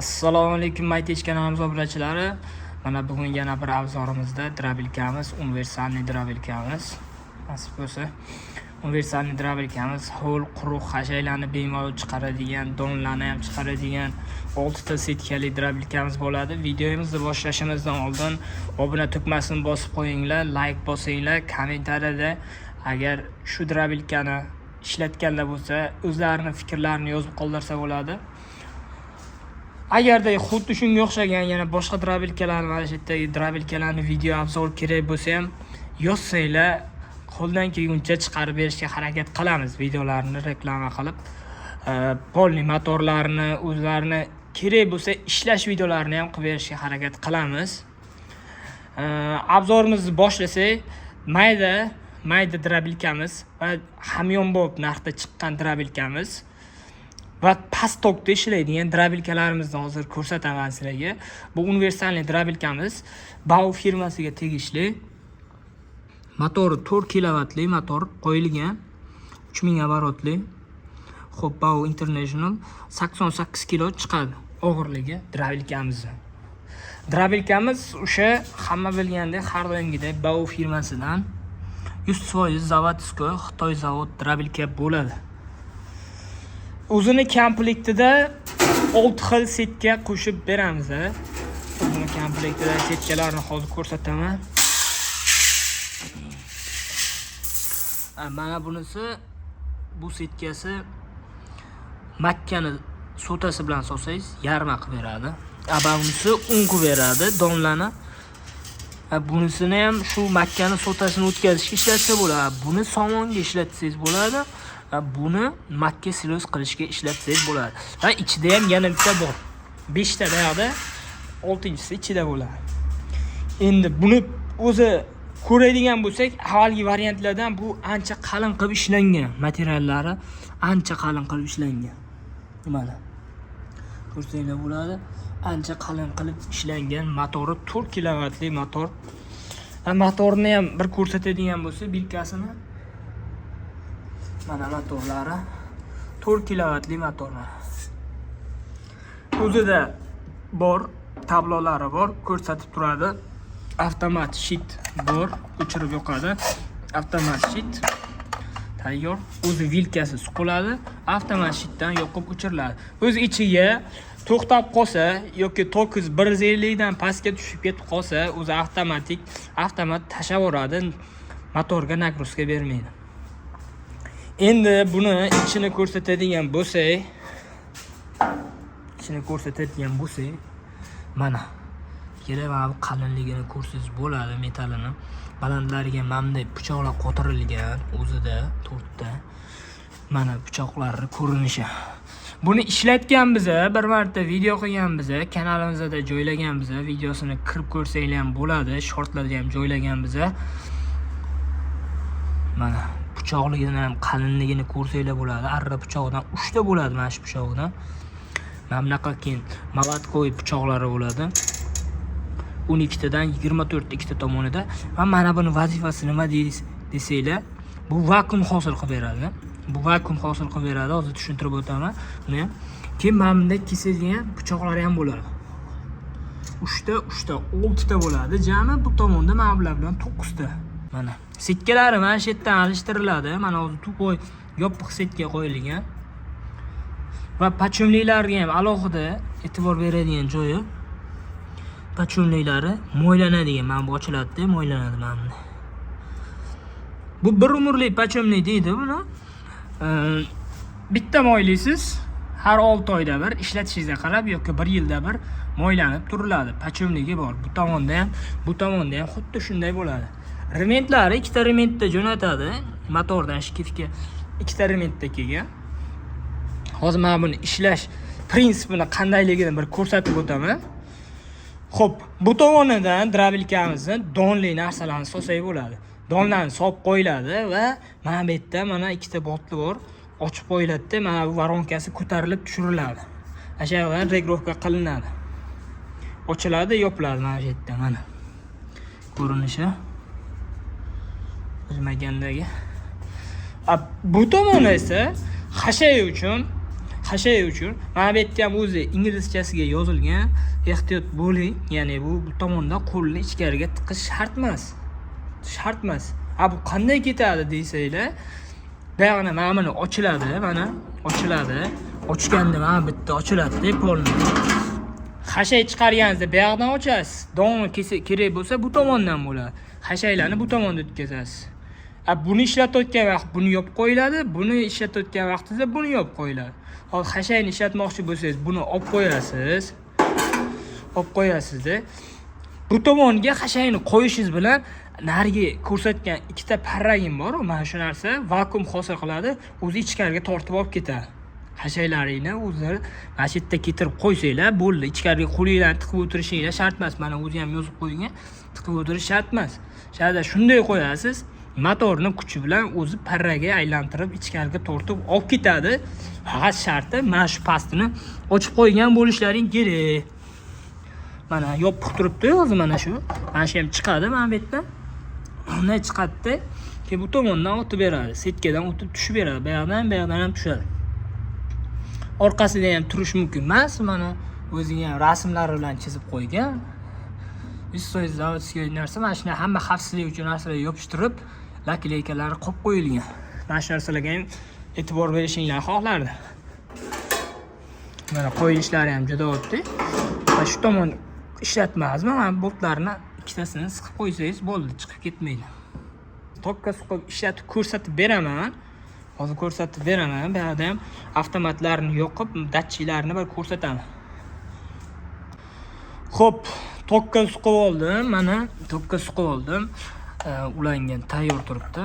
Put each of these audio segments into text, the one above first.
Assalomu alaykum Maytech kanalimiz obunachilari. Mana bugun yana bir avzorimizda drabilkamiz, universalniy drabilkamiz. Nasib bo'lsa, universalniy drabilkamiz ho'l, quruq hashaylarni bemalol chiqaradigan, donlarni ham chiqaradigan 6 ta setkali drabilkamiz bo'ladi. Videomizni boshlashimizdan oldin obuna tugmasini bosib qo'yinglar, like bosinglar, kommentariyada agar shu drabilkani ishlatganlar bo'lsa, o'zlarining fikrlarini yozib qoldirsa bo'ladi. Agarda xuddi shunga o'xshagan yana boshqa drabilkalarni, mana shu yerdagi drabilkalarni video obzor kerak bo'lsa ham yozsanglar, qo'ldan kelguncha chiqarib berishga harakat qilamiz. Videolarni reklama qilib, polni motorlarni, o'zlarini kerak bo'lsa ishlash videolarini ham qilib berishga harakat qilamiz. Obzorimizni boshlasak, mayda drabilkamiz va hamyonbop narxda chiqqan drabilkamiz va past tokda ishlaydigan drabilkalarimizni hozir ko'rsataman sizlarga. Bu universalniy drabilkamiz BAU firmasiga tegishli. Motori 4 kilovatli motor qo'yilgan, 3000 оборотli. Xo'p, BAU International 88 kilo chiqadi og'irligi drabilkamiz. Drabilkamiz o'sha hamma bilgandek har doimgidek BAU firmasidan 100% zavodskoy Xitoy zavod drabilka bo'ladi. O'zini komplektida 6 xil setka qo'shib beramiz. O'zini komplektida setkalarni hozir ko'rsataman. Mana bunisi, bu setkasi makkani sotasi bilan solsangiz yarmi qilib beradi. Bunisi 10 qilib beradi donlarni. Bunisini ham shu makkani sotasini o'tkazishga ishlatsa bo'ladi. Buni somonga ishlatsangiz bo'ladi. Buni makka silos qilishga ishlatsangiz bo'ladi. Va ichida ham yana bitta bor. 5 ta yoqda, 6-inchisi ichida bo'ladi. Endi buni o'zi ko'radigan bo'lsak, avvalgi variantlardan bu ancha qalin qilib ishlangan, materiallari ancha qalin qilib ishlangan. Mana ko'rsanglar bo'ladi. Ancha qalin qilib ishlangan, motori 4 kilovatli motor. Motorni ham bir ko'rsatadigan bo'lsa, bilkasini mana motorlari 4 kilovatli motorlar. O'zida bor, tablolari bor, ko'rsatib turadi. Avtomat shit bor, o'chirib yoqadi. Avtomat shit tayyor. O'zi vilkasi suqiladi, avtomat shitdan yoqib o'chiriladi. O'z ichiga to'xtab qolsa yoki tokiz 150 dan pastga tushib ketib qolsa, o'zi avtomat tashaveradi, motorga nagruzka bermaydi. Endi buni ichini ko'rsatadigan bo'lsak, mana kerak bu qalinligini ko'rsangiz bo'ladi, metalini. Balandlariga mana pichoqlar qotirilgan, o'zida 4 ta. Mana pichoqlari ko'rinishi. Buni ishlatganmiz, bir marta video qilganmiz, kanalimizda joylaganmiz. Videosini kirib ko'rsanglar ham bo'ladi, shortlarda ham joylaganmiz. Mana pichoqligini ham qalinligini ko'rsanglar bo'ladi. Arra pichoqdan 3 ta bo'ladi, mana shu pichoqdan. Mana bunaqa keyin mavatkoy pichoqlari bo'ladi. 12 tadan 24 ikkita tomonida. Va mana buni vazifasi nima desanglar, bu vakuum hosil qilib beradi. Hozir tushuntirib o'taman. Buni ham keyin mana bunday kesilgan pichoqlari ham bo'ladi. 3 ta, 6 ta bo'ladi. Jami bu tomonda mana bular bilan 9 ta. Mana setkalari mana shu yerdan alishtiriladi. Mana hozir tupoy yopiq setka qo'yilgan. Va pachumlilarga ham alohida e'tibor beradigan joyi. Pachumlilari mo'ylanadigan, mana bu ochiladi, mo'ylanadi mana bunda. Bu bir umrlik pachumli deydi buni. Bitta mo'ylaysiz, har 6 oyda bir ishlatishingizga qarab yoki 1 yilda bir mo'ylanib turiladi. Pachumligi bor. Bu tomonda ham xuddi shunday bo'ladi. Rementlari 2 ta rementda jo'natadi. Motordan shkifga 2 ta rementda kelgan. Hozir mana buni ishlash prinsipini qandayligini bir ko'rsatib o'taman. Xo'p, bu tomonidan drabilkamizni donli narsalarni solsak bo'ladi. Donlarni solib qo'yiladi va mana bu yerda mana 2 ta botli bor. Ochib qo'yiladi, mana bu varonkasi ko'tarilib tushiriladi. O'sha yerdan regrovka qilinadi. Ochiladi, yopiladi mana shu yerda mana. Ko'rinishi bilmagandagi. Bu tomoni esa hashay uchun hashay uchun. Mana bu yerda ham o'zi inglizchasiga yozilgan. Ehtiyot bo'ling. Ya'ni bu tomondan qo'lni ichkariga tiqish shart emas. Shart emas. Ha bu qanday ketadi deysanglar, buyog'ini mana buni ochiladi, mana ochiladi. Ochganda mana bitta ochiladi, polni. Hashay chiqarganingizda buyog'dan ochasiz. Donni kerak bo'lsa bu tomondan bo'ladi. Hashaylarni bu tomonda o'tkazasiz. Buni ishlatayotgan vaqt buni yopib qo'yiladi, buni ishlatayotgan vaqtingizda buni yopib qo'yiladi. Hozir hashayni ishlatmoqchi bo'lsangiz, buni olib qo'yasiz. Olib qo'yasizda. Bu tomonga hashayni qo'yishingiz bilan nariga ko'rsatgan ikkita parragim bor, mana shu narsa vakuum hosil qiladi, o'zi ichkariga tortib olib ketadi. Hashaylaringni o'zlari mana shu yerda ketirib qo'ysanglar, bo'ldi. Ichkariga qo'linglarni tiqib o'tirishinglar shart emas. Mana o'zi ham yozib qo'ygan, tiqib o'tirish shart emas. Shada shunday qo'yasiz, motorni kuchi bilan o'zi parraga aylantirib, ichkariga tortib olib ketadi. Faqat sharti mana shu pastini ochib qo'ygan bo'lishlaring kerak. Mana yopiq turibdi o'zi mana shu. Mana shu ham chiqadi mana bu yerdan. Unday chiqadi, keyin bu tomondan o'tib beradi. Setkadan o'tib tushib beradi. Bu yoqdan ham tushadi. Orqasida ham turish mumkin emas. Mana o'ziga ham rasmlari bilan chizib qo'ygan. Istoyiz zavodskiy narsa. Mana shuni hamma xavfsizlik uchun narsalarga yopishtirib, lak-leykalari qo'yib qo'yilgan. Mana shu narsalarga ham e'tibor berishinglarni xohlardim. Mana qo'yilishlari ham juda oddiy. Va shu tomon ishlatmasmi? Mana boltlarni ikkitasini siqib qo'ysangiz bo'ldi, chiqib ketmaydi. Tokka suqib ishlatib ko'rsatib beraman. Hozir ko'rsatib beraman. Bu yerda ham avtomatlarni yoqib, datchiklarni bir ko'rsataman. Xo'p, tokka suqib oldim. Mana tokka suqib oldim. Ulangan tayyor turibdi.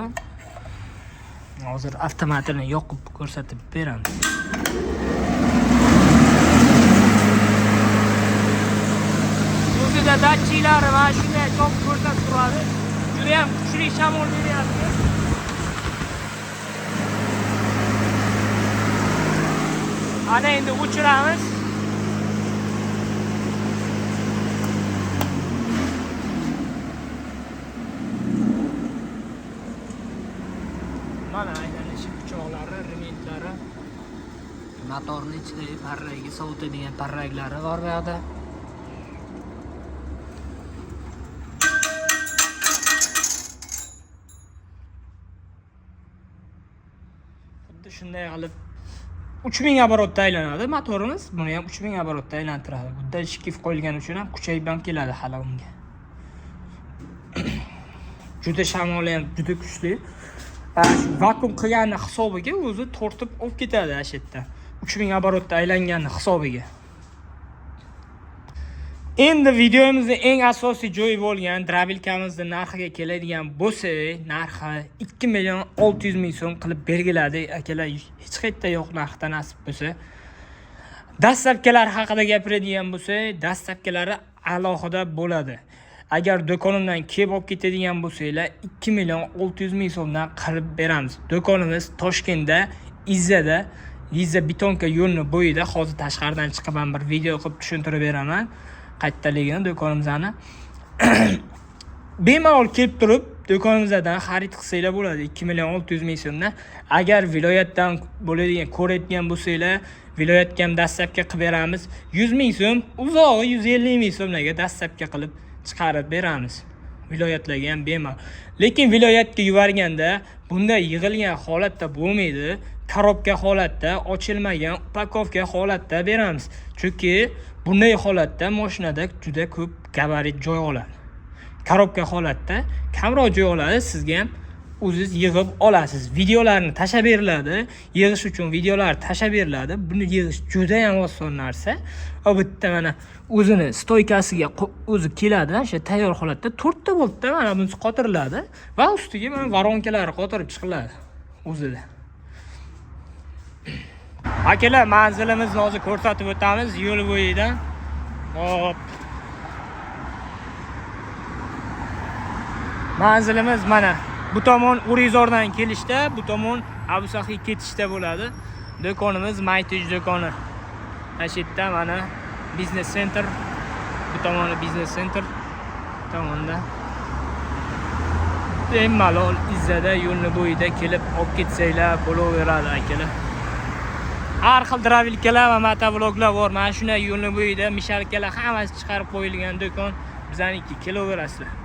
Hozir avtomatini yoqib ko'rsatib beramiz. O'zida datchiklari mana shunday top ko'rsatib turadi. Juda ham kuchli shamol beryapti. Ana endi o'chiramiz. Mana aylanish pichoqlari, rementlari, motorning ichidagi parragiga sovutadigan parraklari bor bu yerda. Xuddi shunday qilib 3000 оборотda aylanadi motorimiz. Buni ham 3000 оборотda aylantiradi. Bunda shikif qo'yilgani uchun ham kuchayib ham keladi hali unga. Juda shamoli ham juda kuchli. Vakuum qilgani hisobiga o'zi tortib olib ketadi shu yerda. 3000 оборотda aylangani hisobiga. Endi videomizning eng asosiy joyi bo'lgan drabilkamizning narxiga keladigan bo'lsak, narxi 2.600.000 so'm qilib belgiladi. Akalar, hech qayerda yo'q narxda nasib bo'lsa. Dastlabkilar haqida gapiradigan bo'lsak, dastlabkilari alohida bo'ladi. Agar do'konimdan kelib olib ketadigan bo'lsanglar, 2.600.000 so'mdan qilib beramiz. Do'konimiz Toshkentda, Izzada, Izza Bitonka yo'lini bo'yida. Hozir tashqaridan chiqib bir video qilib tushuntirib beraman. Qayerdaligini do'konimizni. Bemalol kelib turib, do'konimizdan xarid qilsanglar bo'ladi 2.600.000 so'mdan. Agar viloyatdan bo'ladigan ko'rayotgan bo'lsanglar, viloyatga ham dastlabki qilib beramiz. 100.000 so'm, uzog'i 150.000 so'mlarga dastlabki qilib chiqarib beramiz. Viloyatlarga ham bemalol. Lekin viloyatga yuborganda bunday yig'ilgan holatda bo'lmaydi. Korobka holatda, ochilmagan upakovka holatda beramiz. Chunki bunday holatda mashinada juda ko'p gabarit joy oladi. Korobka holatda kamroq joy oladi, sizga ham o'zingiz yig'ib olasiz. Videolarni tashab beriladi, yig'ish uchun videolar tashab beriladi. Buni yig'ish juda ham oson narsa. Va bitta mana o'zini stoykasiga o'zi keladi, o'sha tayyor holatda 4 ta boltda mana bunisi qotiriladi va ustiga mana varonkalari qotirib chiqiladi o'zida. Akalar, manzilimizni hozir ko'rsatib o'tamiz yo'l bo'yidan. Hop. Manzilimiz mana bu tomon Urizordan kelishda, bu tomon Abusaxiy ketishda bo'ladi. Do'konimiz Maytij do'koni. Ashitda mana biznes center. Bu tomoni biznes center tomonda. Bemalol Izzada yo'lni bo'yida kelib olib ketsanglar bo'laveradi akalar. har xil dravilkalar va motovloglar bor. Mana shunday yo'lning bo'yida mishalkalar hammasi chiqarib qo'yilgan do'kon bizaniki. Kelaverasizlar.